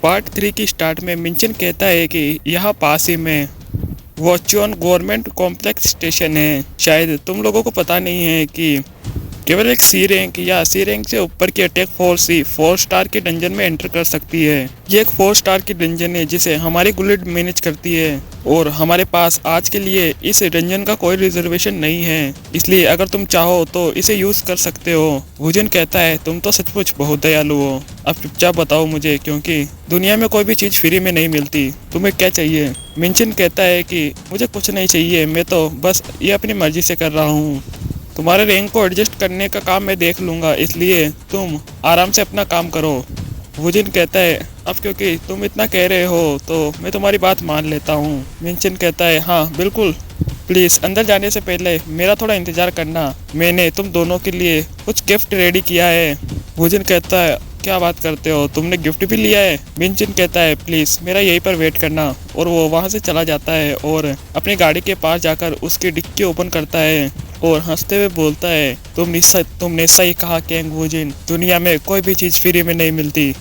Part 3 की start में मिंचन कहता है कि यहाँ पास ही में वॉच्यून गवर्नमेंट कॉम्प्लेक्स स्टेशन है। शायद तुम लोगों को पता नहीं है कि केवल एक सी रैंक या सी रैंक से ऊपर की अटैक फोर्स ही 4 स्टार के डंजन में एंटर कर सकती है। ये एक 4 स्टार की डंजन है जिसे हमारी गुलिड मैनेज करती है और हमारे पास आज के लिए इस डंजन का कोई रिजर्वेशन नहीं है, इसलिए अगर तुम चाहो तो इसे यूज कर सकते हो। वुजन कहता है तुम तो सचमुच बहुत दयालु हो। अब चुपचाप बताओ मुझे, क्योंकि दुनिया में कोई भी चीज़ फ्री में नहीं मिलती। तुम्हें क्या चाहिए? मिंचन कहता है कि मुझे कुछ नहीं चाहिए, मैं तो बस ये अपनी मर्जी से कर रहा हूँ। तुम्हारे रैंक को एडजस्ट करने का काम मैं देख लूँगा, इसलिए तुम आराम से अपना काम करो। वुजिन कहता है अब क्योंकि तुम इतना कह रहे हो तो मैं तुम्हारी बात मान लेता हूँ। मिंचन कहता है हाँ बिल्कुल, प्लीज़ अंदर जाने से पहले मेरा थोड़ा इंतज़ार करना, मैंने तुम दोनों के लिए कुछ गिफ्ट रेडी किया है। वुजिन कहता है क्या बात करते हो, तुमने गिफ्ट भी लिया है? मिंचन कहता है प्लीज़ मेरा यहीं पर वेट करना, और वो वहाँ से चला जाता है और अपनी गाड़ी के पास जाकर उसकी डिक्की ओपन करता है और हंसते हुए बोलता है तुमने सही कहा कैंग वुजिन, दुनिया में कोई भी चीज़ फ्री में नहीं मिलती।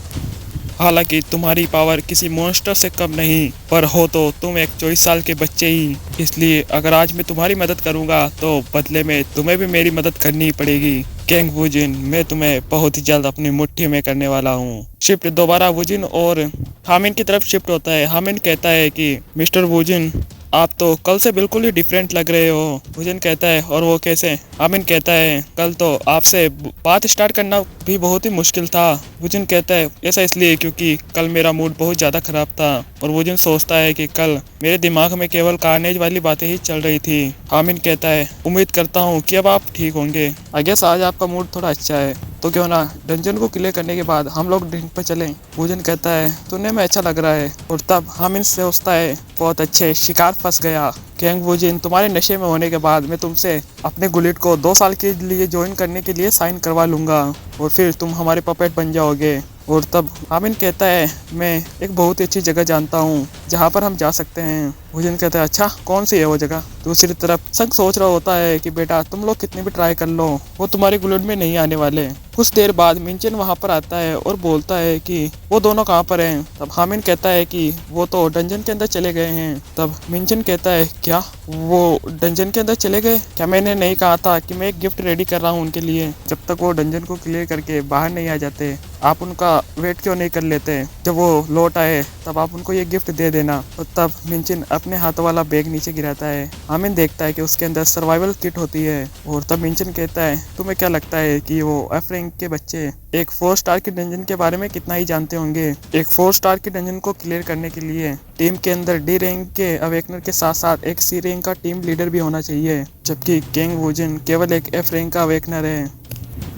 हालांकि तुम्हारी पावर किसी मॉन्स्टर से कम नहीं, पर हो तो तुम एक 24 साल के बच्चे ही, इसलिए अगर आज मैं तुम्हारी मदद करूंगा तो बदले में तुम्हें भी मेरी मदद करनी ही पड़ेगी। कैंग वुजिन, मैं तुम्हें बहुत ही जल्द अपनी मुट्ठी में करने वाला हूँ। शिफ्ट दोबारा वुजिन और हामिन की तरफ शिफ्ट होता है। हामिन कहता है कि मिस्टर वुजिन आप तो कल से बिल्कुल ही डिफरेंट लग रहे हो। वुजिन कहता है और वो कैसे? हामिन कहता है कल तो आपसे बात स्टार्ट करना भी बहुत ही मुश्किल था। वुजिन कहता है ऐसा इसलिए क्योंकि कल मेरा मूड बहुत ज़्यादा खराब था, और वुजिन सोचता है कि कल मेरे दिमाग में केवल कार्नेज वाली बातें ही चल रही थी। हामिन कहता है उम्मीद करता हूँ कि अब आप ठीक होंगे। आई गेस आज आपका मूड थोड़ा अच्छा है, तो क्यों ना डंजन को क्लियर करने के बाद हम लोग ड्रिंक पर चलें। वुजिन कहता है सुनने में अच्छा लग रहा है, और तब हामिन सोचता है बहुत अच्छे, शिकार फंस गया। कैंग वुजिन, तुम्हारे नशे में होने के बाद मैं तुमसे अपने गुलिट को 2 साल के लिए ज्वाइन करने के लिए साइन करवा लूँगा, और फिर तुम हमारे पपेट बन जाओगे। और तब हामिन कहता है मैं एक बहुत ही अच्छी जगह जानता हूँ जहाँ पर हम जा सकते हैं। वुजिन कहता है अच्छा कौन सी है वो जगह? दूसरी तरफ संग सोच रहा होता है कि बेटा तुम लोग कितने भी ट्राई कर लो, वो तुम्हारे गुलिट में नहीं आने वाले। कुछ देर बाद मिंचन वहाँ पर आता है और बोलता है कि वो दोनों कहाँ पर हैं। तब हामिन कहता है कि वो तो डंजन के अंदर चले गए हैं। तब मिंचन कहता है क्या वो डंजन के अंदर चले गए? क्या मैंने नहीं कहा था कि मैं एक गिफ्ट रेडी कर रहा हूँ उनके लिए? जब तक वो डंजन को क्लियर करके बाहर नहीं आ जाते आप उनका वेट क्यों नहीं कर लेते? जब वो लौट आए तब आप उनको ये गिफ्ट दे देना। तो तब मिंचन अपने हाथों वाला बैग नीचे गिराता है। हामिन देखता है कि उसके अंदर सर्वाइवल किट होती है, और तब मिंचन कहता है तुम्हें क्या लगता है कि वो एफ रैंक के बच्चे एक 4 स्टार के डंजन के बारे में कितना ही जानते होंगे? एक 4 स्टार के डंजन को क्लियर करने के लिए टीम के अंदर डी रैंक के अवेकनर के साथ साथ एक सी रैंक का टीम लीडर भी होना चाहिए, जबकि कैंग वुजिन केवल एक एफ रैंक का अवेकनर है।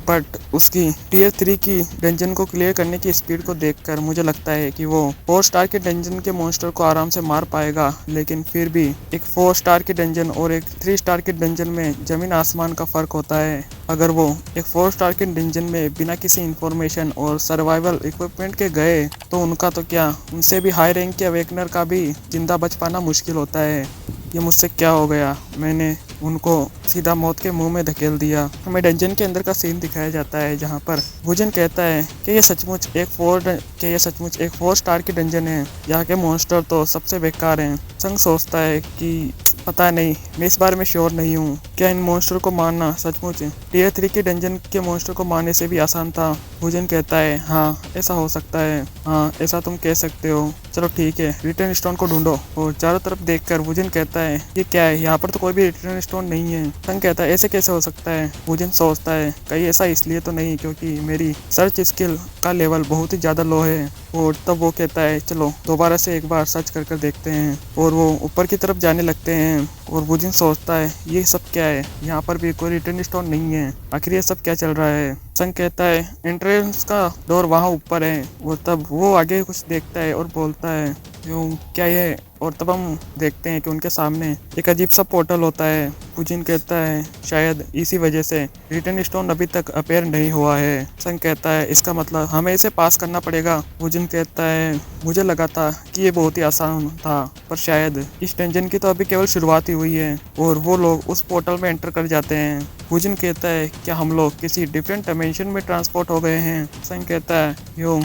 बट उसकी टीयर 3 की डंजन को क्लियर करने की स्पीड को देखकर मुझे लगता है कि वो 4 स्टार के डंजन के मॉन्स्टर को आराम से मार पाएगा, लेकिन फिर भी एक 4 स्टार के डंजन और एक 3 स्टार के डंजन में जमीन आसमान का फर्क होता है। अगर वो एक 4 स्टार के डंजन में बिना किसी इंफॉर्मेशन और सर्वाइवल इक्विपमेंट के गए तो उनका तो क्या, उनसे भी हाई रैंक के अवेकनर का भी जिंदा बच पाना मुश्किल होता है। ये मुझसे क्या हो गया, मैंने उनको सीधा मौत के मुंह में धकेल दिया। हमें डंजन के अंदर का सीन दिखाया जाता है जहां पर वुजिन कहता है कि ये सचमुच एक 4 स्टार की डंजन है, यहाँ के मॉन्स्टर तो सबसे बेकार हैं। संग सोचता है कि पता नहीं, मैं इस बारे में श्योर नहीं हूँ, क्या इन मॉन्स्टर को मारना सचमुच टीयर 3 के डंजन के मॉन्स्टर को मारने से भी आसान था? वुजिन कहता है हाँ ऐसा हो सकता है, हाँ ऐसा तुम कह सकते हो, चलो ठीक है रिटर्न स्टोन को ढूंढो। और चारों तरफ देखकर वुजिन कहता है ये क्या है, यहाँ पर तो कोई भी रिटर्न स्टोन नहीं है। संग कहता है ऐसे कैसे हो सकता है? वुजिन सोचता है कहीं ऐसा इसलिए तो नहीं क्योंकि मेरी सर्च स्किल का लेवल बहुत ही ज़्यादा लो है। और तब वो कहता है चलो दोबारा से एक बार सर्च कर देखते हैं, और वो ऊपर की तरफ जाने लगते हैं। और वुजिन सोचता है ये सब क्या है, यहाँ पर भी कोई रिटर्न स्टोन नहीं है, आखिर ये सब क्या चल रहा है? संग कहता है एंट्रेंस का डोर वहाँ ऊपर है। और तब वो आगे कुछ देखता है और बोलता है यूँ क्या ये? और तब हम देखते हैं कि उनके सामने एक अजीब सा पोर्टल होता है। वुजिन कहता है शायद इसी वजह से रिटर्न स्टोन अभी तक अपेयर नहीं हुआ है। संग कहता है इसका मतलब हमें इसे पास करना पड़ेगा। वुजिन कहता है मुझे लगा था कि ये बहुत ही आसान था, पर शायद इस डंजन की तो अभी केवल शुरुआत ही हुई है। और वो लोग उस पोर्टल में एंटर कर जाते हैं। वुजिन कहता है क्या हम लोग किसी डिफरेंट डायमेंशन में ट्रांसपोर्ट हो गए हैं? संग कहता है यूँ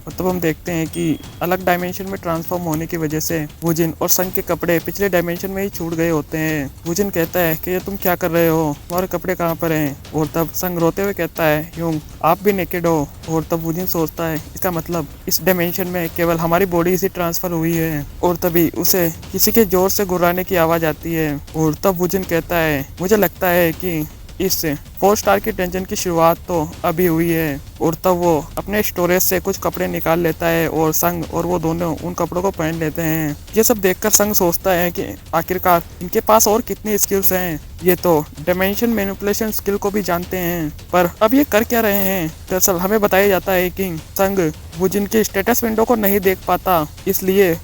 और तब हम देखते हैं कि अलग डायमेंशन में ट्रांसफॉर्म होने की वजह से वुजिन और संग के कपड़े पिछले डायमेंशन में ही छूट गए होते हैं। वुजिन कहता है कि ये तुम क्या कर रहे हो, तुम्हारे कपड़े कहाँ पर हैं? और तब संग रोते हुए कहता है यूं आप भी नेकेड हो। और तब वुजिन सोचता है इसका मतलब इस डायमेंशन में केवल हमारी बॉडी ही ट्रांसफर हुई है। और तभी उसे किसी के जोर से गुर्राने की आवाज आती है। और तब वुजिन कहता है मुझे लगता है कि इस 4 स्टार की डंजन की शुरुआत तो अभी हुई है। और तब वो अपने स्टोरेज से कुछ कपड़े निकाल लेता है और संग और वो दोनों उन कपड़ों को पहन लेते हैं। ये सब देखकर संग सोचता है कि आखिरकार इनके पास और कितनी स्किल्स हैं। ये तो डायमेंशन मैनिपुलेशन स्किल को भी जानते हैं, पर अब ये कर क्या रहे हैं? दरअसल हमें बताया जाता है कि संग वुजिन की स्टेटस विंडो को नहीं देख पाता, इसलिए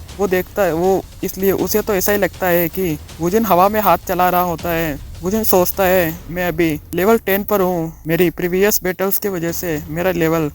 इसलिए उसे तो ऐसा ही लगता है कि वुजिन हवा में हाथ चला रहा होता है। वुजिन सोचता है मैं अभी लेवल 10 पर हूँ, मेरी प्रीवियस बैटल्स की वजह से मेरा लेवल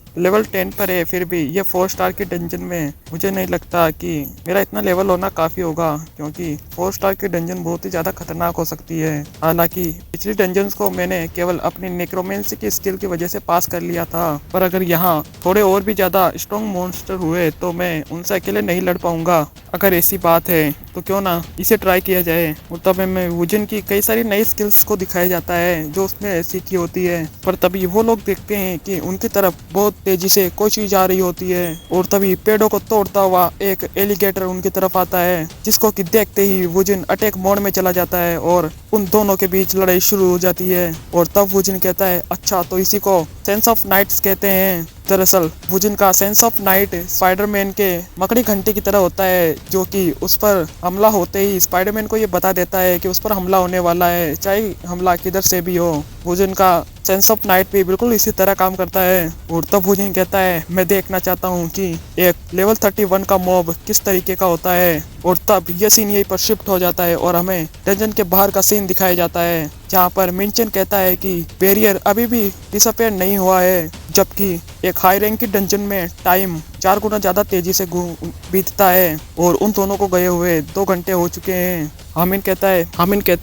10 पर है, फिर भी ये 4 स्टार के डंजन में मुझे नहीं लगता कि मेरा इतना लेवल होना काफ़ी होगा, क्योंकि 4 स्टार की डंजन बहुत ही ज़्यादा खतरनाक हो सकती है। हालांकि पिछली डंजन्स को मैंने केवल अपनी नेक्रोमेंसी की स्किल की वजह से पास कर लिया था, पर अगर यहाँ थोड़े और भी ज़्यादा स्ट्रॉन्ग मॉन्स्टर हुए तो मैं उनसे अकेले नहीं लड़ पाऊंगा। अगर ऐसी बात है तो क्यों ना इसे ट्राई किया जाए। और तब हमें वुजिन की कई सारी नई स्किल्स को दिखाया जाता है जो उसने सीखी होती है, पर तभी वो लोग देखते हैं कि उनकी तरफ बहुत तेजी से कोई चीज आ रही होती है। और तभी पेड़ों को तोड़ता हुआ एक एलिगेटर उनकी तरफ आता है, जिसको कि देखते ही वुजिन अटैक मोड में चला जाता है और उन दोनों के बीच लड़ाई शुरू हो जाती है। और तब वुजिन कहता है अच्छा तो इसी को सेंस ऑफ नाइट्स कहते हैं। दरअसल वुजिन का सेंस ऑफ नाइट स्पाइडरमैन के मकड़ी घंटे की तरह होता है, जो कि उस पर हमला होते ही स्पाइडरमैन को ये बता देता है कि उस पर हमला होने वाला है, चाहे हमला किधर से भी हो। वुजिन का सेंस ऑफ नाइट भी बिल्कुल इसी तरह काम करता है। और तब वुजिन कहता है मैं देखना चाहता हूँ कि एक लेवल 31 का मॉब किस तरीके का होता है। और तब ये सीन यहीं पर शिफ्ट हो जाता है और हमें डंजन के बाहर का सीन दिखाया जाता है, जहाँ पर मिंचन कहता है कि बैरियर अभी भी डिसअपेयर नहीं हुआ है, जबकि एक हाई रैंक की डंजन में टाइम 4 गुना ज़्यादा तेजी से बीतता है और उन दोनों को गए हुए 2 घंटे हो चुके हैं। हामिन कहता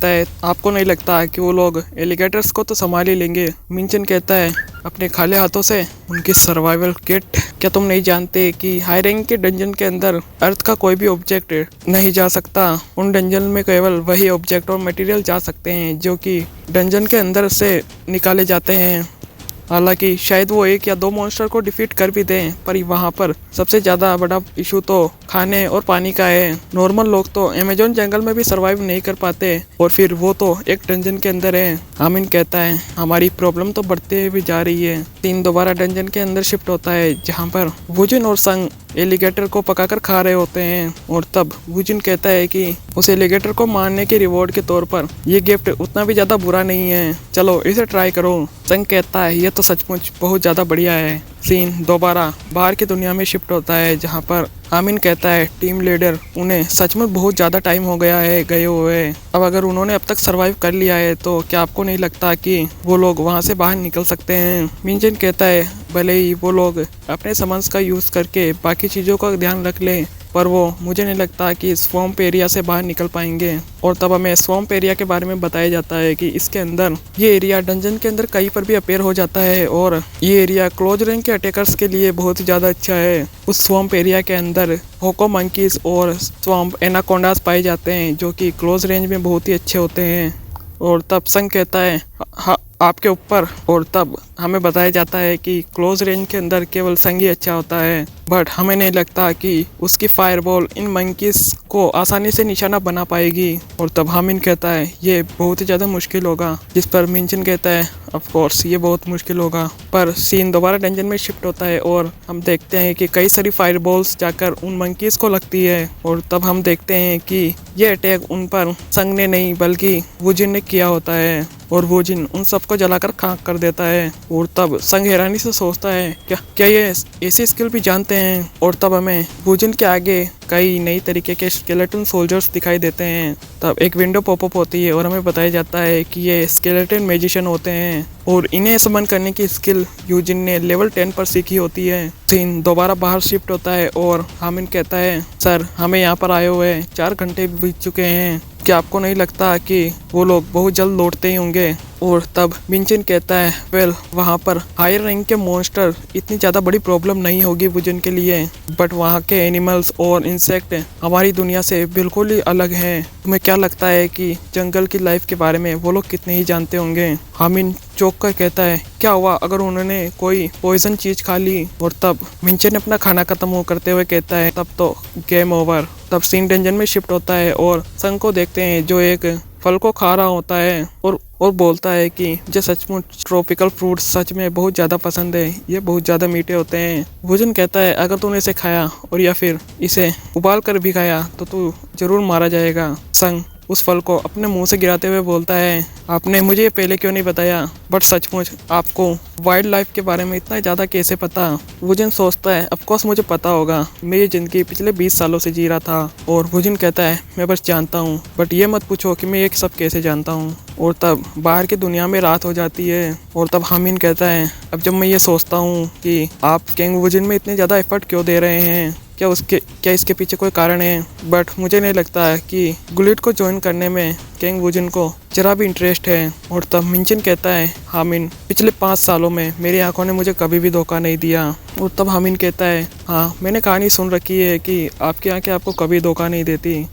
है आपको नहीं लगता कि वो लोग एलिगेटर्स को तो संभाल ही लेंगे? मिंचन कहता है अपने खाली हाथों से उनकी सर्वाइवल किट, क्या तुम नहीं जानते कि हाई रैंक के डंजन के अंदर अर्थ का कोई भी ऑब्जेक्ट नहीं जा सकता? उन डंजन में केवल वही ऑब्जेक्ट और मटेरियल जा सकते हैं जो कि डंजन के अंदर से निकाले जाते हैं। हालांकि शायद वो 1 या 2 मॉन्स्टर को डिफीट कर भी दें, पर वहाँ पर सबसे ज़्यादा बड़ा इशू तो खाने और पानी का है। नॉर्मल लोग तो अमेजोन जंगल में भी सरवाइव नहीं कर पाते और फिर वो तो एक डंजन के अंदर है। हामिन कहता है हमारी प्रॉब्लम तो बढ़ते हुए जा रही है। सीन दोबारा डंजन के अंदर शिफ्ट होता है, जहाँ पर वुजिन और संग एलिगेटर को पकाकर खा रहे होते हैं। और तब वुजिन कहता है कि उस एलिगेटर को मारने के रिवॉर्ड के तौर पर ये गिफ्ट उतना भी ज़्यादा बुरा नहीं है, चलो इसे ट्राई करो। संग कहता है ये तो सचमुच बहुत ज़्यादा बढ़िया है। सीन दोबारा बाहर की दुनिया में शिफ्ट होता है, जहाँ पर हामिन कहता है टीम लीडर उन्हें सचमुच बहुत ज़्यादा टाइम हो गया है गए हुए, अब अगर उन्होंने अब तक सरवाइव कर लिया है तो क्या आपको नहीं लगता कि वो लोग वहाँ से बाहर निकल सकते हैं? मिंजन कहता है भले ही वो लोग अपने समन्स का यूज़ करके बाकी चीज़ों का ध्यान रख लें, पर वो मुझे नहीं लगता कि स्वैम्प एरिया से बाहर निकल पाएंगे। और तब हमें स्वैम्प एरिया के बारे में बताया जाता है कि इसके अंदर ये एरिया डंजन के अंदर कहीं पर भी अपेयर हो जाता है और ये एरिया क्लोज रेंज के अटैकर्स के लिए बहुत ही ज़्यादा अच्छा है। उस स्वैम्प एरिया के अंदर होको मंकीज और स्वैम्प एनाकोंडास पाए जाते हैं, जो कि क्लोज रेंज में बहुत ही अच्छे होते हैं। और तब संग कहता है आपके ऊपर। और तब हमें बताया जाता है कि क्लोज रेंज के अंदर केवल संग ही अच्छा होता है, बट हमें नहीं लगता कि उसकी फायरबॉल इन मंकीज को आसानी से निशाना बना पाएगी। और तब हामिन कहता है ये बहुत ही ज़्यादा मुश्किल होगा, जिस पर मिंचन कहता है ऑफ कोर्स ये बहुत मुश्किल होगा। पर सीन दोबारा डंजन में शिफ्ट होता है और हम देखते हैं कि कई सारी फायरबॉल्स जाकर उन मंकीज को लगती है। और तब हम देखते हैं कि ये अटैक उन पर संग ने नहीं बल्कि वुजिन ने किया होता है और वुजिन उन सबको जलाकर खाक कर देता है। और तब संग हैरानी से सोचता है क्या ये ऐसी स्किल भी जानते हैं? और तब हमें वुजिन के आगे कई नई तरीके के स्केलेटन सोल्जर्स दिखाई देते हैं। तब एक विंडो पॉपअप होती है और हमें बताया जाता है कि ये स्केलेटन मैजिशियन होते हैं और इन्हें समन करने की स्किल यूजिन ने लेवल 10 पर सीखी होती है। सीन दोबारा बाहर शिफ्ट होता है और हामिन कहता है सर हमें यहाँ पर आए हुए 4 घंटे बीत चुके हैं क्या आपको नहीं लगता कि वो लोग बहुत जल्द लौटते ही होंगे? और तब मिंचन कहता है, वेल वहाँ पर हायर रैंक के मॉन्स्टर इतनी ज़्यादा बड़ी प्रॉब्लम नहीं होगी वुजन के लिए, बट वहाँ के एनिमल्स और इंसेक्ट हमारी दुनिया से बिल्कुल ही अलग हैं। तुम्हें क्या लगता है कि जंगल की लाइफ के बारे में वो लोग कितने ही जानते होंगे? हामिन चौंक कर कहता है, क्या हुआ अगर उन्होंने कोई पॉइजन चीज खा ली? और तब मिंचन अपना खाना खत्म हो करते हुए कहता है, तब तो गेम ओवर। तब सीन डेंजन में शिफ्ट होता है और संग को देखते हैं जो एक फल को खा रहा होता है और बोलता है कि मुझे सचमुच ट्रॉपिकल फ्रूट सच में बहुत ज़्यादा पसंद है, ये बहुत ज़्यादा मीठे होते हैं। वुजन कहता है, अगर तूने इसे खाया और या फिर इसे उबाल कर भी खाया तो तू जरूर मारा जाएगा। संग उस फल को अपने मुंह से गिराते हुए बोलता है, आपने मुझे ये पहले क्यों नहीं बताया? बट सचमुच आपको वाइल्ड लाइफ के बारे में इतना ज़्यादा कैसे पता? वुजन सोचता है, ऑफकोर्स मुझे पता होगा, मैं ये ज़िंदगी पिछले 20 सालों से जी रहा था। और वुजन कहता है, मैं बस जानता हूँ, बट ये मत पूछो कि मैं ये सब कैसे जानता हूँ। और तब बाहर की दुनिया में रात हो जाती है और तब हामिन कहता है, अब जब मैं ये सोचता हूँ कि आप किंग वुजन में इतने ज़्यादा एफर्ट क्यों दे रहे हैं, क्या इसके पीछे कोई कारण है? बट मुझे नहीं लगता है कि गुलिट को ज्वाइन करने में किंग वुजन को जरा भी इंटरेस्ट है। और तब मिंचन कहता है, हामिन पिछले 5 सालों में मेरी आंखों ने मुझे कभी भी धोखा नहीं दिया। और तब हामिन कहता है, हाँ मैंने कहानी सुन रखी है कि आपकी आंखें आपको कभी धोखा नहीं देती,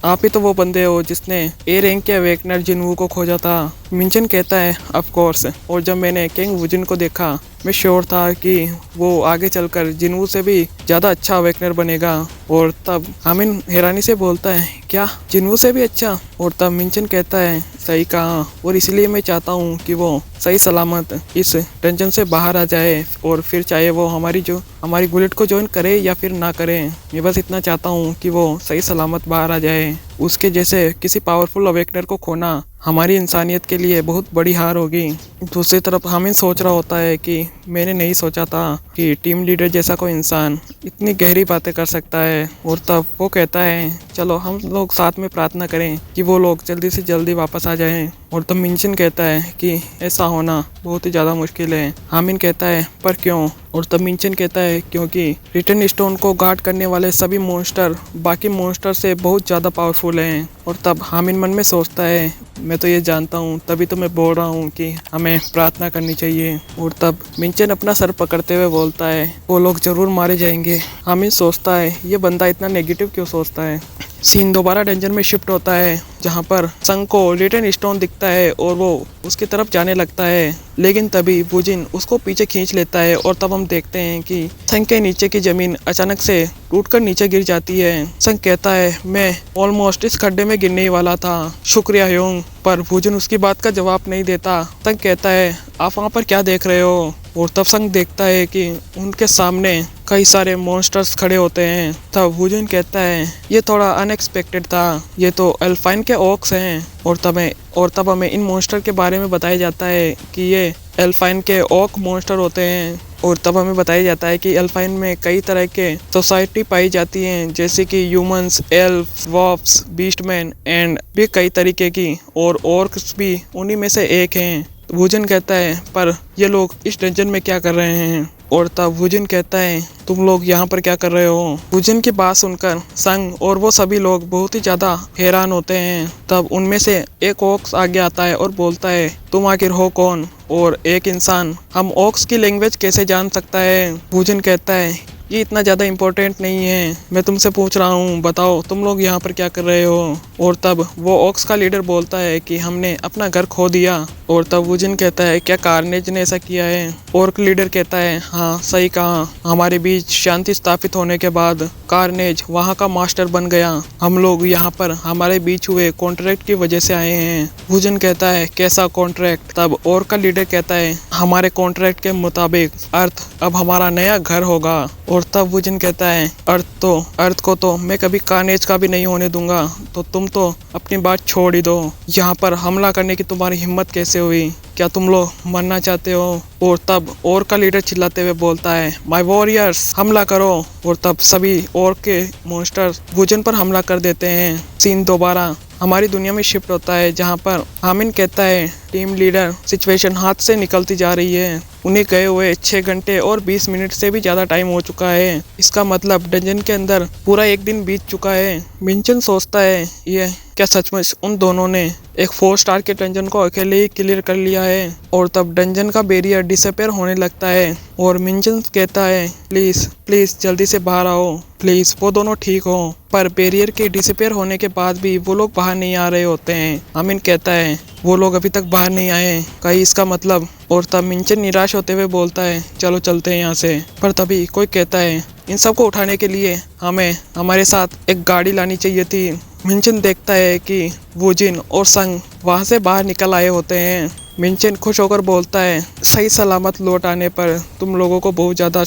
आप ही तो वो बंदे हो जिसने ए रैंक के अवेकनर जिनवू को खोजा था। मिंचन कहता है, ऑफ कोर्स, और जब मैंने किंग वुजन को देखा मैं श्योर था कि वो आगे चलकर जिनवू से भी ज़्यादा अच्छा अवेकनर बनेगा। और तब हामिन हैरानी से बोलता है, क्या जिनवू से भी अच्छा? और तब मिंचन कहता है, सही कहा, और इसलिए मैं चाहता हूँ कि वो सही सलामत इस टेंशन से बाहर आ जाए, और फिर चाहे वो हमारी गुलिट को ज्वाइन करे या फिर ना करे, मैं बस इतना चाहता हूँ कि वो सही सलामत बाहर आ जाए। उसके जैसे किसी पावरफुल अवेकनर को खोना हमारी इंसानियत के लिए बहुत बड़ी हार होगी। दूसरी तरफ हामिन सोच रहा होता है कि मैंने नहीं सोचा था कि टीम लीडर जैसा कोई इंसान इतनी गहरी बातें कर सकता है। और तब वो कहता है, चलो हम लोग साथ में प्रार्थना करें कि वो लोग जल्दी से जल्दी वापस आ जाएं। और तब मिंचन कहता है कि ऐसा होना बहुत ही ज़्यादा मुश्किल है। हामिन कहता है, पर क्यों? और तब मिंचन कहता है, क्योंकि रिटर्न स्टोन को गार्ड करने वाले सभी मॉन्स्टर बाकी मॉन्स्टर से बहुत ज़्यादा पावरफुल हैं। और तब हामिन मन में सोचता है, मैं तो ये जानता हूँ, तभी तो मैं बोल रहा हूँ कि हमें प्रार्थना करनी चाहिए। और तब मिंचन अपना सर पकड़ते हुए बोलता है, वो लोग जरूर मारे जाएंगे। हामिन सोचता है, ये बंदा इतना नेगेटिव क्यों सोचता है। सीन दोबारा डेंजर में शिफ्ट होता है जहाँ पर संग को रिटर्न स्टोन दिखता है और वो उसकी तरफ जाने लगता है, लेकिन तभी वुजिन उसको पीछे खींच लेता है। और तब हम देखते हैं कि संग के नीचे की जमीन अचानक से टूटकर नीचे गिर जाती है। संग कहता है, मैं ऑलमोस्ट इस खड्डे में गिरने ही वाला था, शुक्रिया ह्योंग। पर वुजिन उसकी बात का जवाब नहीं देता। संग कहता है, आप वहाँ पर क्या देख रहे हो? और तब संग देखता है कि उनके सामने कई सारे मॉन्स्टर्स खड़े होते हैं। तब वुजिन कहता है, ये थोड़ा अनएक्सपेक्टेड था, ये तो अल्पाइन के ऑक्स हैं। और तब हमें इन मॉन्स्टर के बारे में बताया जाता है कि ये अल्पाइन के ऑक मॉन्स्टर होते हैं। और तब हमें बताया जाता है कि अल्पाइन में कई तरह के सोसाइटी पाई जाती हैं, जैसे कि ह्यूमंस, एल्फ, वॉफ्स, बीस्टमैन एंड भी कई तरीके की, और ऑर्क्स भी उन्हीं में से एक हैं। वुजिन कहता है, पर ये लोग इस डंजन में क्या कर रहे हैं? और तब वुजिन कहता है, तुम लोग यहाँ पर क्या कर रहे हो? वुजिन की बात सुनकर संग और वो सभी लोग बहुत ही ज्यादा हैरान होते हैं। तब उनमें से एक ऑक्स आगे आता है और बोलता है, तुम आखिर हो कौन? और एक इंसान हम ऑक्स की लैंग्वेज कैसे जान सकता है? वुजिन कहता है, ये इतना ज़्यादा इम्पोर्टेंट नहीं है, मैं तुमसे पूछ रहा हूँ, बताओ तुम लोग यहाँ पर क्या कर रहे हो? और तब वो ऑक्स का लीडर बोलता है कि हमने अपना घर खो दिया। और तब वुजिन कहता है, क्या कार्नेज ने ऐसा किया है? ऑर्क लीडर कहता है, हाँ सही कहा, हमारे बीच शांति स्थापित होने के बाद कार्नेज वहाँ का मास्टर बन गया। हम लोग यहाँ पर हमारे बीच हुए कॉन्ट्रैक्ट की वजह से आए हैं। वुजिन कहता है, कैसा कॉन्ट्रैक्ट? तब ऑर्क का लीडर कहता है, हमारे कॉन्ट्रैक्ट के मुताबिक अर्थ अब हमारा नया घर होगा। और तब वुजिन कहता है, अर्थ को तो मैं कभी कार्नेज का भी नहीं होने दूंगा, तो तुम तो अपनी बात छोड़ ही दो। यहाँ पर हमला करने की तुम्हारी हिम्मत कैसे हुई? क्या तुम लोग मरना चाहते हो? और तब ऑर्क का लीडर चिल्लाते हुए बोलता है, माय वॉरियर्स, हमला करो। और तब सभी ऑर्क के मॉन्स्टर्स वुजिन पर हमला कर देते हैं। सीन दोबारा हमारी दुनिया में शिफ्ट होता है जहाँ पर हामिन कहता है, टीम लीडर, सिचुएशन हाथ से निकलती जा रही है। उन्हें गए हुए 6 घंटे और 20 मिनट से भी ज़्यादा टाइम हो चुका है। इसका मतलब डंजन के अंदर पूरा एक दिन बीत चुका है। मिंचन सोचता है ये क्या सचमुच उन दोनों ने एक 4 स्टार के डंजन को अकेले ही क्लियर कर लिया है। और तब डंजन का बैरियर डिसअपेयर होने लगता है और मिंचन कहता है प्लीज़ प्लीज़ जल्दी से बाहर आओ, प्लीज़। वो दोनों ठीक हो, पर बैरियर के डिसअपेयर होने के बाद भी वो लोग बाहर नहीं आ रहे होते हैं। अमीन कहता है वो लोग अभी तक बाहर नहीं आए, कहीं इसका मतलब। और तब मिंचन निराश होते हुए बोलता है चलो चलते हैं यहाँ से। पर तभी कोई कहता है इन सबको उठाने के लिए हमें हमारे साथ एक गाड़ी लानी चाहिए थी। मिंचन देखता है कि वूजिन और संग वहाँ से बाहर निकल आए होते हैं। मिंचन खुश होकर बोलता है सही सलामत लौट आने पर तुम लोगों को बहुत ज़्यादा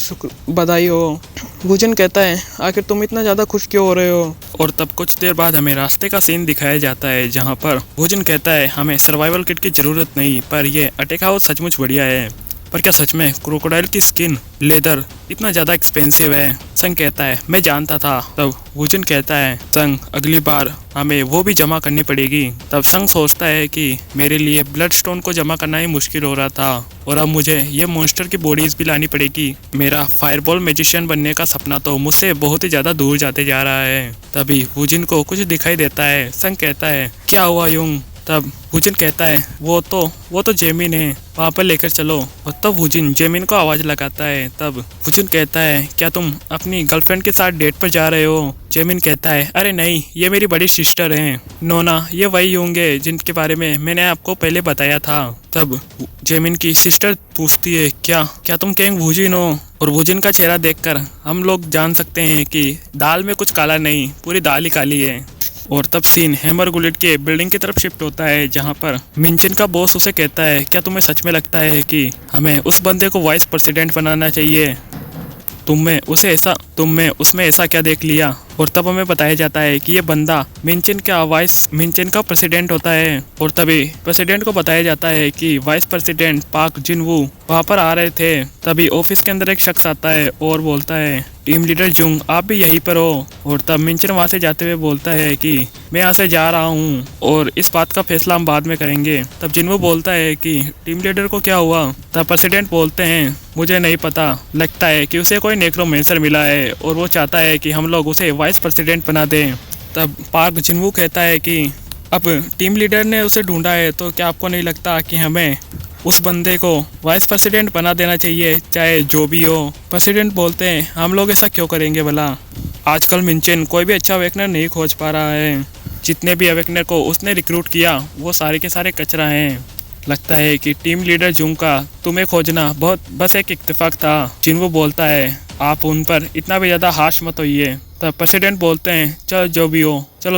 बधाई हो। वूजिन कहता है आखिर तुम इतना ज़्यादा खुश क्यों हो रहे हो। और तब कुछ देर बाद हमें रास्ते का सीन दिखाया जाता है जहाँ पर वूजिन कहता है हमें सर्वाइवल किट की ज़रूरत नहीं, पर यह अटैक हाउस सचमुच बढ़िया है। पर क्या सच में क्रोकोडाइल की स्किन लेदर इतना ज़्यादा एक्सपेंसिव है। संग कहता है मैं जानता था। तब वूजिन कहता है संग अगली बार हमें वो भी जमा करनी पड़ेगी। तब संग सोचता है कि मेरे लिए ब्लड स्टोन को जमा करना ही मुश्किल हो रहा था और अब मुझे ये मॉन्स्टर की बॉडीज भी लानी पड़ेगी। मेरा फायरबॉल मैजिशियन बनने का सपना तो मुझसे बहुत ही ज़्यादा दूर जाते जा रहा है। तभी वूजिन को कुछ दिखाई देता है। संग कहता है क्या हुआ यूंग। तब वूजिन कहता है वो तो जेमिन है, वहाँ पर लेकर चलो। और तब वूजिन जेमिन को आवाज़ लगाता है। तब वूजिन कहता है क्या तुम अपनी गर्लफ्रेंड के साथ डेट पर जा रहे हो। जेमिन कहता है अरे नहीं, ये मेरी बड़ी सिस्टर हैं नोना, ये वही होंगे जिनके बारे में मैंने आपको पहले बताया था। तब जेमिन की सिस्टर पूछती है क्या तुम कैंग वूजिन हो। और वूजिन का चेहरा देखकर हम लोग जान सकते हैं कि दाल में कुछ काला नहीं, पूरी दाल ही काली है। और तब सीन हैमर गुलेट के बिल्डिंग की तरफ शिफ्ट होता है जहां पर मिंचिन का बॉस उसे कहता है क्या तुम्हें सच में लगता है कि हमें उस बंदे को वाइस प्रेसिडेंट बनाना चाहिए। तुमने उसमें ऐसा क्या देख लिया। और तब हमें बताया जाता है कि ये बंदा मिंचिन का प्रेसिडेंट होता है। और तभी प्रेसिडेंट को बताया जाता है कि वाइस प्रेसिडेंट पार्क जिनवू वहाँ पर आ रहे थे। तभी ऑफिस के अंदर एक शख्स आता है और बोलता है टीम लीडर जुंग आप भी यहीं पर हो। और तब मिंचिन वहाँ से जाते हुए बोलता है कि मैं यहाँ से जा रहा हूँ और इस बात का फैसला हम बाद में करेंगे। तब जिनवू बोलता है कि टीम लीडर को क्या हुआ। तब प्रेसिडेंट बोलते हैं मुझे नहीं पता, लगता है कि उसे कोई नेक्रोमेंसर मिला है और वो चाहता है कि हम लोग उसे वाइस प्रेसिडेंट बना दें। तब पार्क जिनवू कहता है कि अब टीम लीडर ने उसे ढूंढा है तो क्या आपको नहीं लगता कि हमें उस बंदे को वाइस प्रेसिडेंट बना देना चाहिए, चाहे जो भी हो। प्रेसिडेंट बोलते हैं हम लोग ऐसा क्यों करेंगे भला, आजकल मिंचिन कोई भी अच्छा अवेकनर नहीं खोज पा रहा है। जितने भी अवेकनर को उसने रिक्रूट किया वो सारे के सारे कचरा हैं। लगता है कि टीम लीडर जुंग का तुम्हें खोजना बस एक इत्तेफाक था। जिनवू बोलता है आप उन पर इतना भी ज़्यादा हाश मत होइए। तब प्रेसिडेंट बोलते हैं चलो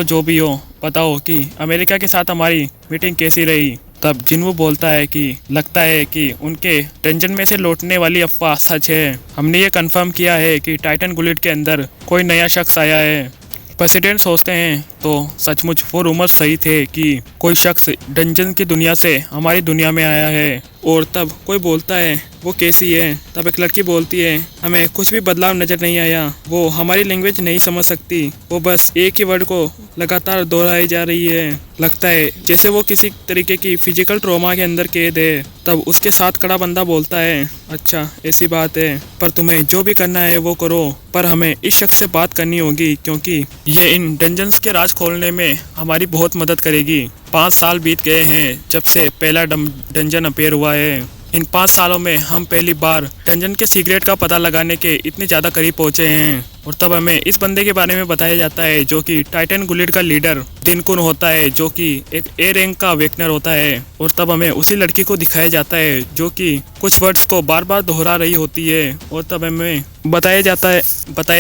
जो भी हो बताओ कि अमेरिका के साथ हमारी मीटिंग कैसी रही। तब जिनवू बोलता है कि लगता है कि उनके डंजन में से लौटने वाली अफवाह सच है। हमने ये कंफर्म किया है कि टाइटन गुलिट के अंदर कोई नया शख्स आया है। प्रेसिडेंट सोचते हैं तो सचमुच वो रूमर सही थे कि कोई शख्स डंजन की दुनिया से हमारी दुनिया में आया है। और तब कोई बोलता है वो कैसी है। तब एक लड़की बोलती है हमें कुछ भी बदलाव नज़र नहीं आया, वो हमारी लैंग्वेज नहीं समझ सकती, वो बस एक ही वर्ड को लगातार दोहराई जा रही है। लगता है जैसे वो किसी तरीके की फिजिकल ट्रॉमा के अंदर कैद है। तब उसके साथ खड़ा बंदा बोलता है अच्छा ऐसी बात है, पर तुम्हें जो भी करना है वो करो, पर हमें इस शख्स से बात करनी होगी क्योंकि ये इन डंजन्स के राज खोलने में हमारी बहुत मदद करेगी। 5 साल बीत गए हैं जब से पहला डंजन अपीयर हुआ है। इन 5 सालों में हम पहली बार डंजन के सीक्रेट का पता लगाने के इतने ज़्यादा करीब पहुँचे हैं। और तब हमें इस बंदे के बारे में बताया जाता है जो कि टाइटन गुलिट का लीडर दिनकुन होता है, जो कि एक ए रैंक का अवेकनर होता है। और तब हमें उसी लड़की को दिखाया जाता है जो कि कुछ वर्ड्स को बार बार दोहरा रही होती है। और तब हमें बताया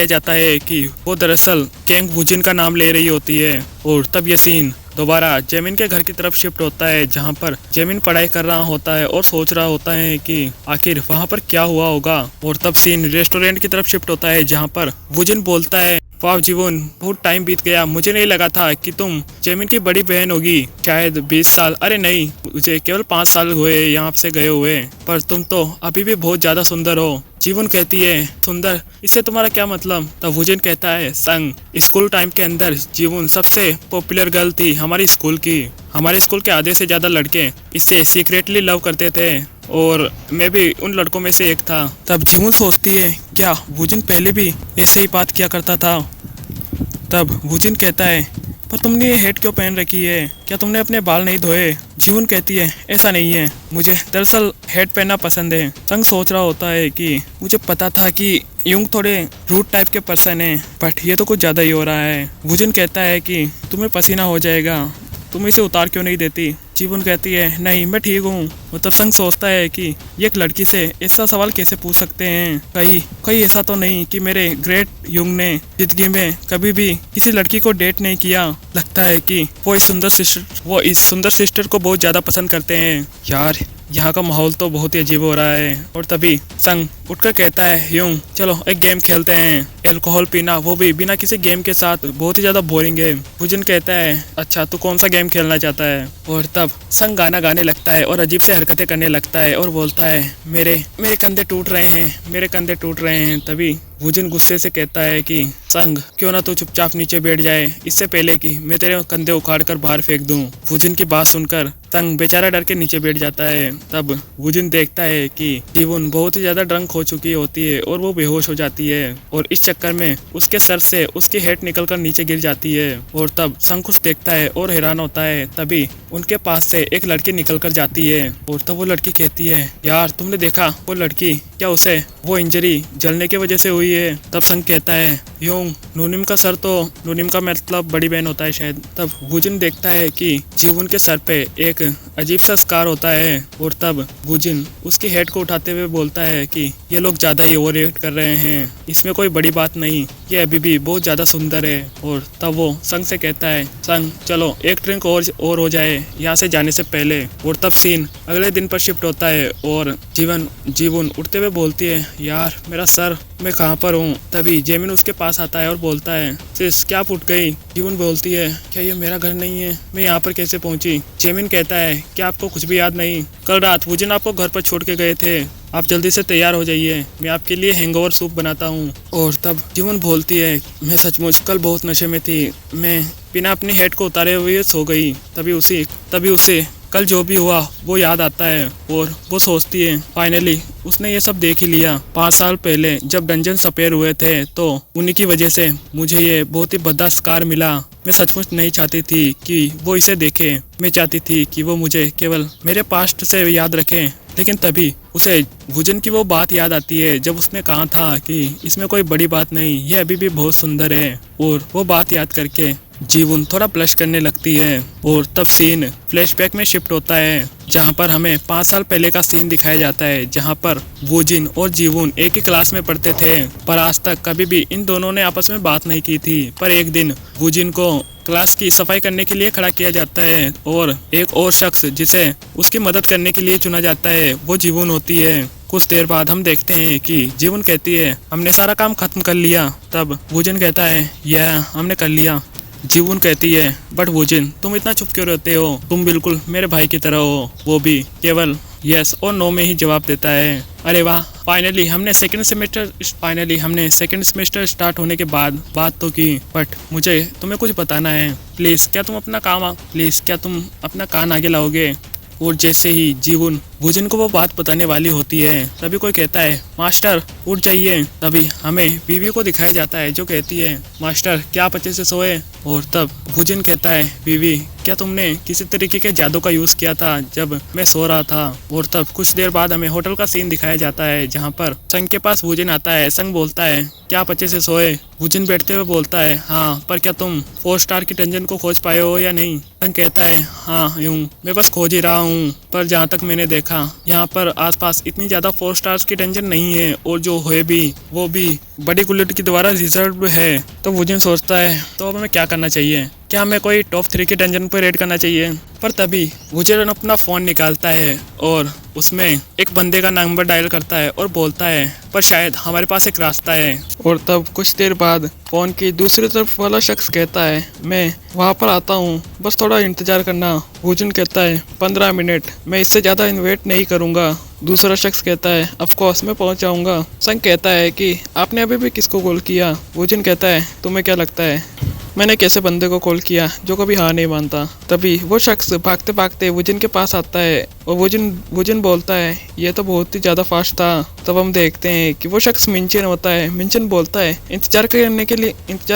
जाता है कि वो दरअसल कैंग वूजिन का नाम ले रही होती है। और तब ये सीन दोबारा जेमिन के घर की तरफ शिफ्ट होता है जहाँ पर जेमिन पढ़ाई कर रहा होता है और सोच रहा होता है कि आखिर वहाँ पर क्या हुआ होगा। और तब सीन रेस्टोरेंट की तरफ शिफ्ट होता है जहाँ पर वूजिन बोलता है वाह जीवन बहुत टाइम बीत गया, मुझे नहीं लगा था कि तुम जेमिन की बड़ी बहन होगी, शायद 20 साल, अरे नहीं मुझे केवल 5 साल हुए यहाँ से गए हुए, पर तुम तो अभी भी बहुत ज़्यादा सुंदर हो। जीवन कहती है सुंदर, इससे तुम्हारा क्या मतलब? तब वुजिन कहता है संग, स्कूल टाइम के अंदर जीवन सबसे पॉपुलर गर्ल थी हमारी स्कूल की। हमारे स्कूल के आधे से ज्यादा लड़के इससे सीक्रेटली लव करते थे और मैं भी उन लड़कों में से एक था। तब जीवन सोचती है क्या वुजिन पहले भी ऐसे ही बात किया करता था? तब वुजिन कहता है पर तुमने ये हेट क्यों पहन रखी है? क्या तुमने अपने बाल नहीं धोए? जीवन कहती है ऐसा नहीं है, मुझे दरअसल हेट पहनना पसंद है। संग सोच रहा होता है कि मुझे पता था कि यूं थोड़े रूट टाइप के पर्सन है, बट ये तो कुछ ज़्यादा ही हो रहा है। वुजिन कहता है कि तुम्हें पसीना हो जाएगा, तुम इसे उतार क्यों नहीं देती? जीवन कहती है नहीं मैं ठीक हूँ। मतलब संग सोचता है कि ये एक लड़की से ऐसा सवाल कैसे पूछ सकते हैं? कहीं ऐसा तो नहीं कि मेरे ग्रेट युंग ने जिंदगी में कभी भी किसी लड़की को डेट नहीं किया। लगता है कि वो इस सुंदर सिस्टर को बहुत ज़्यादा पसंद करते हैं। यार यहाँ का माहौल तो बहुत ही अजीब हो रहा है। और तभी संग उठकर कहता है यूं चलो एक गेम खेलते हैं। अल्कोहल पीना वो भी बिना किसी गेम के साथ बहुत ही ज़्यादा बोरिंग है। वुजिन कहता है अच्छा तू कौन सा गेम खेलना चाहता है? और तब संग गाना गाने लगता है और अजीब से हरकतें करने लगता है और बोलता है मेरे कंधे टूट रहे हैं, मेरे कंधे टूट रहे हैं। तभी वुजिन गुस्से से कहता है कि संग क्यों ना तू चुपचाप नीचे बैठ जाए, इससे पहले कि मैं तेरे कंधे उखाड़ कर बाहर फेंक दूं। वुजिन की बात सुनकर संग बेचारा डर के नीचे बैठ जाता है। तब वुजिन देखता है कि जीवन बहुत ही ज्यादा ड्रंक हो चुकी होती है और वो बेहोश हो जाती है और इस चक्कर में उसके सर से उसकी हेड निकलकर नीचे गिर जाती है। और तब संग कुछ देखता है और हैरान होता है। तभी उनके पास से एक लड़की निकलकर जाती है और तब वो लड़की कहती है यार तुमने देखा वो लड़की, क्या उसे वो इंजरी जलने की वजह से हुई है? तब संग कहता है यूं नूनिम का सर तो नूनिम का मतलब बड़ी बहन होता है शायद। तब वुजिन देखता है कि जीवन के सर पे एक अजीब सा स्कार होता है और तब वुजिन उसकी हेड को उठाते हुए बोलता है कि ये लोग ज्यादा ही ओवर रिएक्ट कर रहे हैं, इसमें कोई बड़ी बात नहीं, ये अभी भी बहुत ज्यादा सुंदर है। और तब वो संग से कहता है संग चलो एक ड्रिंक और हो जाए यहाँ से जाने से पहले। और तब सीन अगले दिन पर शिफ्ट होता है और जीवन उठते हुए बोलती है यार मेरा सर, मैं कहाँ पर हूँ? तभी जेमिन उसके पास आता है और बोलता है सिस क्या फूट गई? जीवन बोलती है क्या ये मेरा घर नहीं है, मैं यहाँ पर कैसे पहुँची? जेमिन कहता है क्या आपको कुछ भी याद नहीं? कल रात वुजिन आपको घर पर छोड़ के गए थे, आप जल्दी से तैयार हो जाइए, मैं आपके लिए हैंगओवर सूप बनाता हूँ। और तब जीवन बोलती है मैं सचमुच कल बहुत नशे में थी, मैं बिना अपनी हेड को उतारे हुए सो गई। तभी उसे कल जो भी हुआ वो याद आता है और वो सोचती है फाइनली उसने ये सब देख ही लिया। 5 साल पहले जब डंजन सपेयर हुए थे तो उन्हीं की वजह से मुझे ये बहुत ही भद्दा स्कार मिला। मैं सचमुच नहीं चाहती थी कि वो इसे देखे, मैं चाहती थी कि वो मुझे केवल मेरे पास्ट से याद रखे। लेकिन तभी उसे वुजिन की वो बात याद आती है जब उसने कहा था कि इसमें कोई बड़ी बात नहीं, ये अभी भी बहुत सुंदर है। और वो बात याद करके जीवन थोड़ा ब्लश करने लगती है। और तब सीन फ्लैशबैक में शिफ्ट होता है जहां पर हमें 5 साल पहले का सीन दिखाया जाता है, जहां पर वुजिन और जीवन एक ही क्लास में पढ़ते थे, पर आज तक कभी भी इन दोनों ने आपस में बात नहीं की थी। पर एक दिन वुजिन को क्लास की सफाई करने के लिए खड़ा किया जाता है और एक और शख्स जिसे उसकी मदद करने के लिए चुना जाता है वो जीवन होती है। कुछ देर बाद हम देखते हैं कि जीवन कहती है हमने सारा काम खत्म कर लिया। तब वुजिन कहता है यह हमने कर लिया। जीवन कहती है बट वुजिन तुम इतना चुप क्यों रहते हो, तुम बिल्कुल मेरे भाई की तरह हो। वो भी केवल यस और नो में ही जवाब देता है। अरे वाह, फाइनली हमने सेकंड सेमेस्टर स्टार्ट होने के बाद बात तो की, बट मुझे तुम्हें कुछ बताना है। प्लीज़ क्या तुम अपना कान आगे लाओगे? और जैसे ही जीवन वुजिन को वो बात बताने वाली होती है तभी कोई कहता है मास्टर उठ जाइए। तभी हमें बीवी को दिखाया जाता है जो कहती है मास्टर क्या आप अच्छे से सोए? और तब वुजिन कहता है बीवी क्या तुमने किसी तरीके के जादू का यूज़ किया था जब मैं सो रहा था? और तब कुछ देर बाद हमें होटल का सीन दिखाया जाता है जहाँ पर संग के पास वुजिन आता है। संग बोलता है क्या आप अच्छे से सोए? वुजिन बैठते हुए बोलता है हाँ, पर क्या तुम 4 स्टार की डंजन को खोज पाए हो या नहीं? संग कहता है हाँ यूं मैं बस खोज ही रहा हूँ, पर जहाँ तक मैंने देखा यहाँ पर आसपास इतनी ज़्यादा 4 स्टार्स की डंजन नहीं है और जो है भी वो भी बड़ी गुलेट के द्वारा रिजर्व है। तो वुजिन सोचता है तो अब हमें क्या करना चाहिए? क्या हमें कोई टॉप 3 के डंजन पर रेड करना चाहिए। पर तभी वुजन अपना फ़ोन निकालता है और उसमें एक बंदे का नंबर डायल करता है और बोलता है पर शायद हमारे पास एक रास्ता है। और तब कुछ देर बाद फ़ोन की दूसरी तरफ वाला शख्स कहता है मैं वहाँ पर आता हूँ, बस थोड़ा इंतज़ार करना। वुजन कहता है 15 मिनट, मैं इससे ज़्यादा वेट नहीं करूँगा। दूसरा शख्स कहता है ऑफ कोर्स मैं पहुँच जाऊँगा। संग कहता है कि आपने अभी भी किसको कॉल किया। वुजन कहता है तुम्हें क्या लगता है मैंने कैसे बंदे को कॉल किया जो कभी हाँ नहीं मानता। तभी वो शख्स भागते भागते वुजन के पास आता है और वुजन बोलता है ये तो बहुत ही ज़्यादा फास्ट था। तब हम देखते हैं कि वो शख्स मिंचन होता है। मिंचन बोलता है इंतजार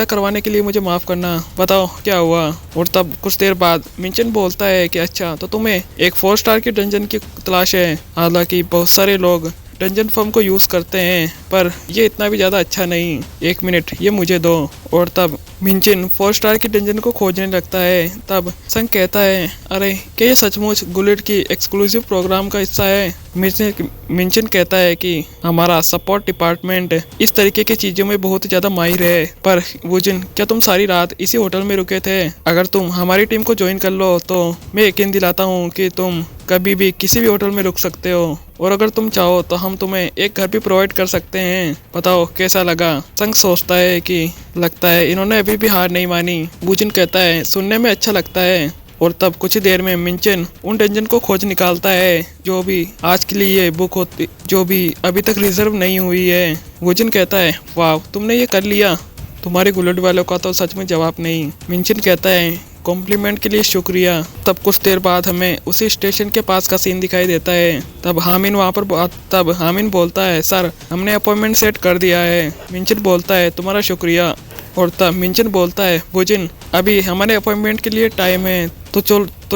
करवाने के लिए मुझे माफ़ करना, बताओ क्या हुआ। और तब कुछ देर बाद मिंचन बोलता है कि अच्छा तो तुम्हें एक 4 स्टार की डंजन की तलाश है। हालांकि बहुत सारे लोग डंजन फॉर्म को यूज़ करते हैं पर ये इतना भी ज़्यादा अच्छा नहीं, 1 मिनट ये मुझे दो। और तब मिंचिन 4 स्टार की डंजन को खोजने लगता है। तब संग कहता है अरे क्या ये सचमुच गुलेट की एक्सक्लूसिव प्रोग्राम का हिस्सा है। मिंचिन कहता है कि हमारा सपोर्ट डिपार्टमेंट इस तरीके की चीज़ों में बहुत ज़्यादा माहिर है। पर वुजन क्या तुम सारी रात इसी होटल में रुके थे। अगर तुम हमारी टीम को ज्वाइन कर लो तो मैं यकीन दिलाता हूँ कि तुम कभी भी किसी भी होटल में रुक सकते हो और अगर तुम चाहो तो हम तुम्हें एक घर भी प्रोवाइड कर सकते हैं। बताओ कैसा लगा। संग सोचता है कि लगता है इन्होंने अभी भी हार नहीं मानी। वुजन कहता है सुनने में अच्छा लगता है। और तब कुछ देर में मिंचन उन डंजन को खोज निकालता है जो भी आज के लिए बुक होती, जो भी अभी तक रिजर्व नहीं हुई है। वुजन कहता है वाह तुमने ये कर लिया, तुम्हारे गुलेट वालों का तो सच में जवाब नहीं। मिंचन कहता है कॉम्प्लीमेंट के लिए शुक्रिया। तब कुछ देर बाद हमें उसी स्टेशन के पास का सीन दिखाई देता है। तब हामिन बोलता है सर हमने अपॉइंटमेंट सेट कर दिया है। मिंचन बोलता है तुम्हारा शुक्रिया। और तब मिंचन बोलता है वुजन अभी हमारे अपॉइंटमेंट के लिए टाइम है तो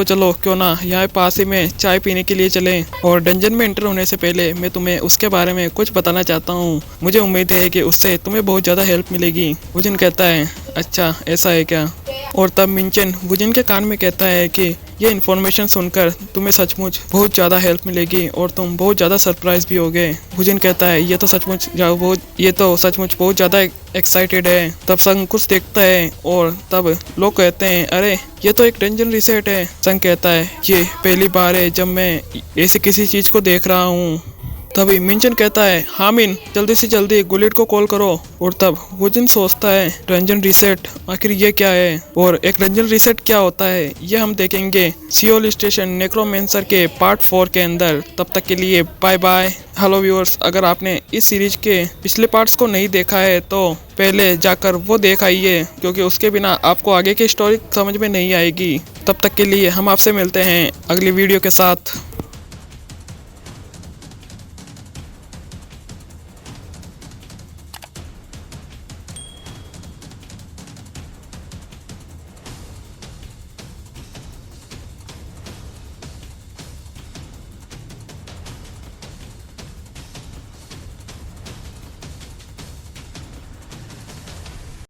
चलो क्यों ना यहाँ पास ही में चाय पीने के लिए चलें। और डंजन में एंटर होने से पहले मैं तुम्हें उसके बारे में कुछ बताना चाहता हूँ। मुझे उम्मीद है कि उससे तुम्हें बहुत ज़्यादा हेल्प मिलेगी। वुजन कहता है अच्छा ऐसा है क्या। और तब मिंचन वुजन के कान में कहता है कि ये इन्फॉर्मेशन सुनकर तुम्हें सचमुच बहुत ज़्यादा हेल्प मिलेगी और तुम बहुत ज़्यादा सरप्राइज भी होगे। वुजन कहता है ये तो सचमुच बहुत ज़्यादा एक्साइटेड है। तब संग कुछ देखता है और तब लोग कहते हैं अरे ये तो एक डंजन रीसेट है। संग कहता है ये पहली बार है जब मैं ऐसे किसी चीज़ को देख रहा हूँ। तभी मिंचन कहता है हामिन जल्दी से जल्दी गुलेट को कॉल करो। और तब वुजन सोचता है डंजन रीसेट आखिर ये क्या है और एक डंजन रीसेट क्या होता है ये हम देखेंगे सियोल स्टेशन नेक्रोमेंसर के पार्ट 4 के अंदर। तब तक के लिए बाय बाय। हेलो व्यूअर्स, अगर आपने इस सीरीज के पिछले पार्ट्स को नहीं देखा है तो पहले जाकर वो देख आइए क्योंकि उसके बिना आपको आगे की स्टोरी समझ में नहीं आएगी। तब तक के लिए हम आपसे मिलते हैं अगली वीडियो के साथ।